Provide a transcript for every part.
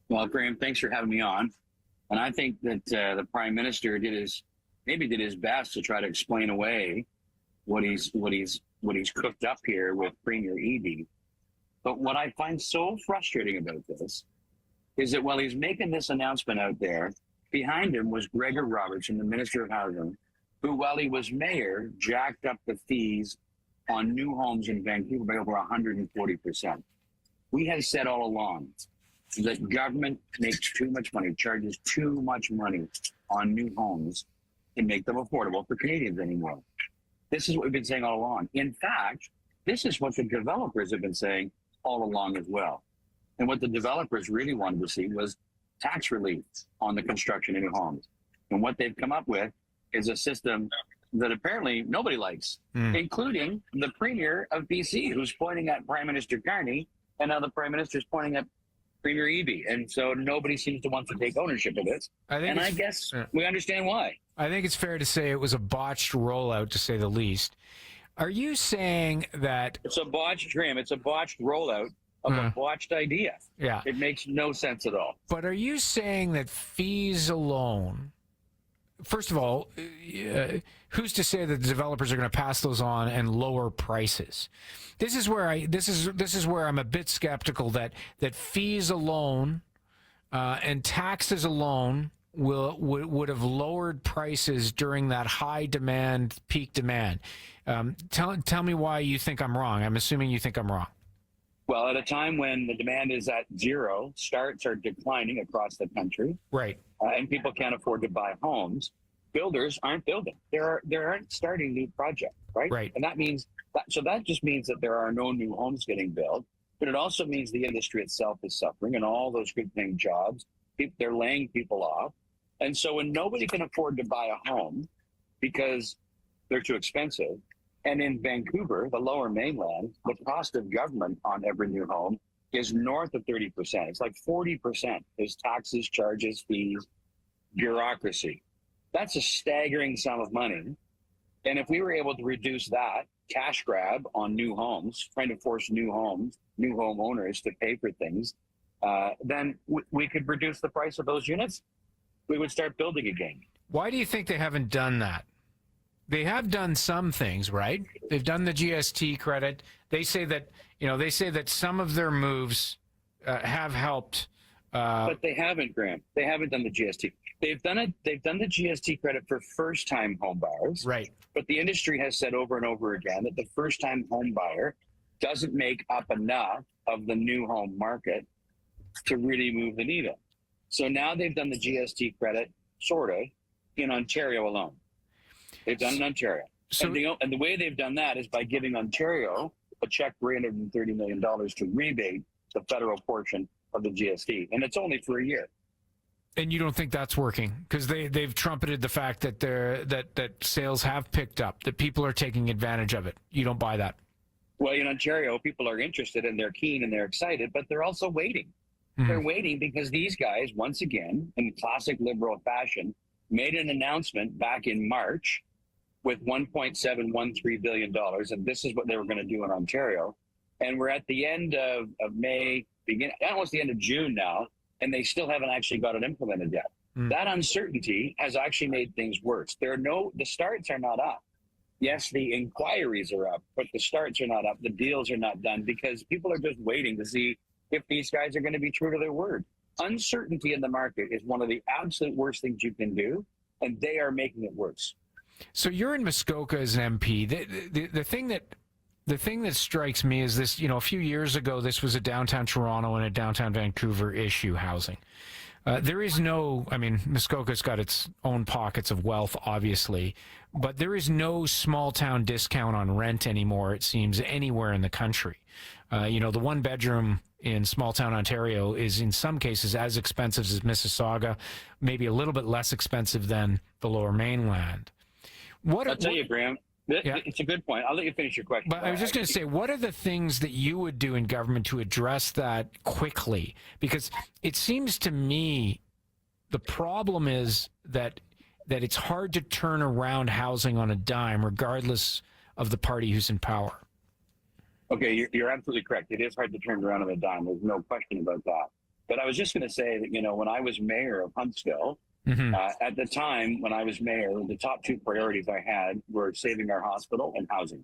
Well, Graham, thanks for having me on. And I think that the Prime Minister maybe did his best to try to explain away what he's cooked up here with Premier Eby. But what I find so frustrating about this is that while he's making this announcement out there, behind him was Gregor Robertson, the Minister of Housing, who, while he was mayor, jacked up the fees on new homes in Vancouver by over 140%. We have said all along that government makes too much money, charges too much money on new homes to make them affordable for Canadians anymore. This is what we've been saying all along. In fact, this is what the developers have been saying all along as well. And what the developers really wanted to see was tax relief on the construction of new homes. And what they've come up with is a system that apparently nobody likes, including the Premier of BC, who's pointing at Prime Minister Carney, and now the Prime Minister is pointing at Premier Eby. And so nobody seems to want to take ownership of this. I guess we understand why. I think it's fair to say it was a botched rollout, to say the least. Are you saying that... It's a botched rollout of a botched idea. Yeah. It makes no sense at all. But are you saying that fees alone... First of all, who's to say that the developers are going to pass those on and lower prices? This is where I'm a bit skeptical that fees alone and taxes alone would have lowered prices during that high demand, peak demand. Tell me why you think I'm wrong. I'm assuming you think I'm wrong. Well, at a time when the demand is at zero, starts are declining across the country. Right. And people can't afford to buy homes. Builders aren't building. They aren't starting new projects, right? Right. And that just means that there are no new homes getting built. But it also means the industry itself is suffering, and all those good-paying jobs, they're laying people off. And so when nobody can afford to buy a home because they're too expensive, and in Vancouver, the Lower Mainland, the cost of government on every new home is north of 30%. It's like 40% is taxes, charges, fees, bureaucracy. That's a staggering sum of money. And if we were able to reduce that cash grab on new homes, trying to force new home owners to pay for things, then we could reduce the price of those units. We would start building again. Why do you think they haven't done that? They have done some things, right? They've done the GST credit. They say that some of their moves have helped. But they haven't, Graham. They haven't done the GST. They've done the GST credit for first-time home buyers. Right. But the industry has said over and over again that the first-time home buyer doesn't make up enough of the new home market to really move the needle. So now they've done the GST credit, sort of, in Ontario alone. They've done it in Ontario. So, and the way they've done that is by giving Ontario a check for $830 million to rebate the federal portion of the GST. And it's only for a year. And you don't think that's working? Because they've trumpeted the fact that that sales have picked up, that people are taking advantage of it. You don't buy that? Well, in Ontario, people are interested and they're keen and they're excited, but they're also waiting. Mm-hmm. They're waiting because these guys, once again, in classic Liberal fashion, made an announcement back in March with $1.713 billion, and this is what they were going to do in Ontario. And we're at the end of May, almost the end of June now, and they still haven't actually got it implemented yet. That uncertainty has actually made things worse. The starts are not up. Yes, the inquiries are up, but the starts are not up. The deals are not done because people are just waiting to see if these guys are going to be true to their word. Uncertainty in the market is one of the absolute worst things you can do, and they are making it worse. So you're in Muskoka as an MP. The thing that strikes me is this, a few years ago, this was a downtown Toronto and a downtown Vancouver issue, housing. There is Muskoka's got its own pockets of wealth, obviously, but there is no small town discount on rent anymore, it seems, anywhere in the country. The one bedroom in small town Ontario is in some cases as expensive as Mississauga, maybe a little bit less expensive than the Lower Mainland. I'll tell you, Graham, it's a good point. I'll let you finish your question. But I was just going to say, what are the things that you would do in government to address that quickly? Because it seems to me the problem is that it's hard to turn around housing on a dime, regardless of the party who's in power. Okay, you're absolutely correct. It is hard to turn around on a dime. There's no question about that. But I was just going to say that, when I was mayor of Huntsville, at the time when I was mayor, the top two priorities I had were saving our hospital and housing.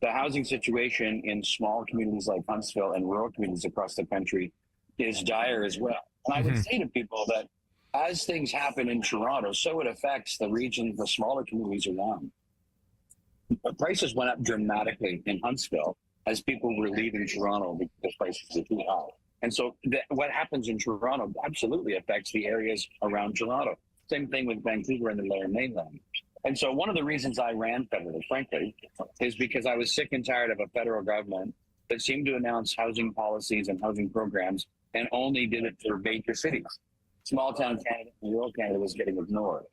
The housing situation in small communities like Huntsville and rural communities across the country is dire as well. And I would say to people that as things happen in Toronto, so it affects the region, the smaller communities around. The prices went up dramatically in Huntsville as people were leaving Toronto because prices were too high. And so what happens in Toronto absolutely affects the areas around Toronto. Same thing with Vancouver and the Lower Mainland. And so one of the reasons I ran federally, frankly, is because I was sick and tired of a federal government that seemed to announce housing policies and housing programs and only did it for major cities. Small town Canada and rural Canada was getting ignored.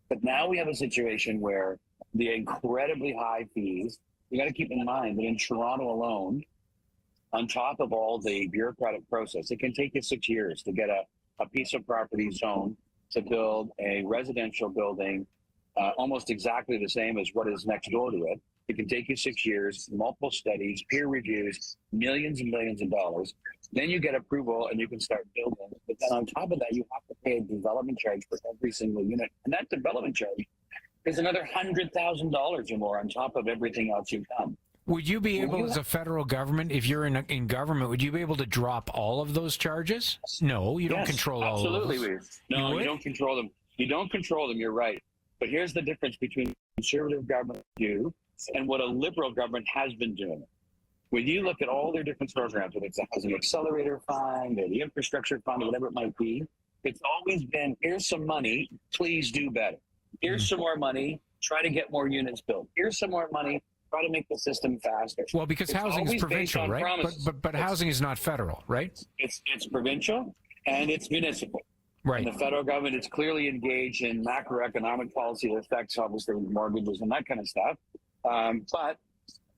But now we have a situation where the incredibly high fees, you got to keep in mind that in Toronto alone, on top of all the bureaucratic process, it can take you 6 years to get a piece of property zoned to build a residential building almost exactly the same as what is next door to it. It can take you 6 years, multiple studies, peer reviews, millions and millions of dollars. Then you get approval and you can start building. But then on top of that, you have to pay a development charge for every single unit. And that development charge is another $100,000 or more on top of everything else you've done. Would you be able, as a federal government, if you're in government, would you be able to drop all of those charges? No, you don't control all of them. Absolutely. No, you don't control them. You don't control them, you're right. But here's the difference between conservative government do and what a liberal government has been doing. When you look at all their different programs, whether it's the Housing Accelerator Fund or the Infrastructure Fund or whatever it might be, it's always been, here's some money, please do better. Here's some more money, try to get more units built. Here's some more money, try to make the system faster. Well, because housing is provincial, right? But housing is not federal, right? It's provincial and it's municipal. Right. And the federal government is clearly engaged in macroeconomic policy that affects obviously mortgages and that kind of stuff. But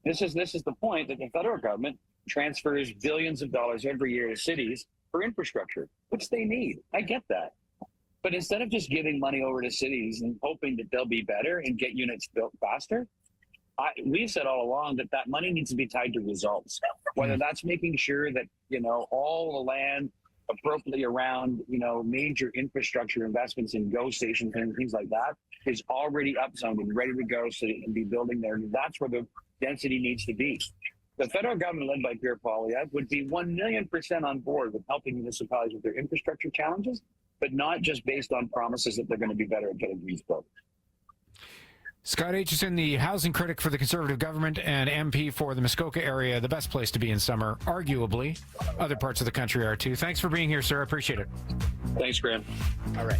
this is the point that the federal government transfers billions of dollars every year to cities for infrastructure, which they need. I get that. But instead of just giving money over to cities and hoping that they'll be better and get units built faster, we've said all along that money needs to be tied to results, whether that's making sure that, all the land appropriately around, major infrastructure investments in GO stations and things like that is already upzoned and ready to go so they can be building there. That's where the density needs to be. The federal government led by Pierre Poilievre would be 1,000,000% on board with helping municipalities with their infrastructure challenges, but not just based on promises that they're going to be better at getting these built. Scott Aitchison, the housing critic for the Conservative government and MP for the Muskoka area, the best place to be in summer, arguably. Other parts of the country are too. Thanks for being here, sir. I appreciate it. Thanks, Graham. All right.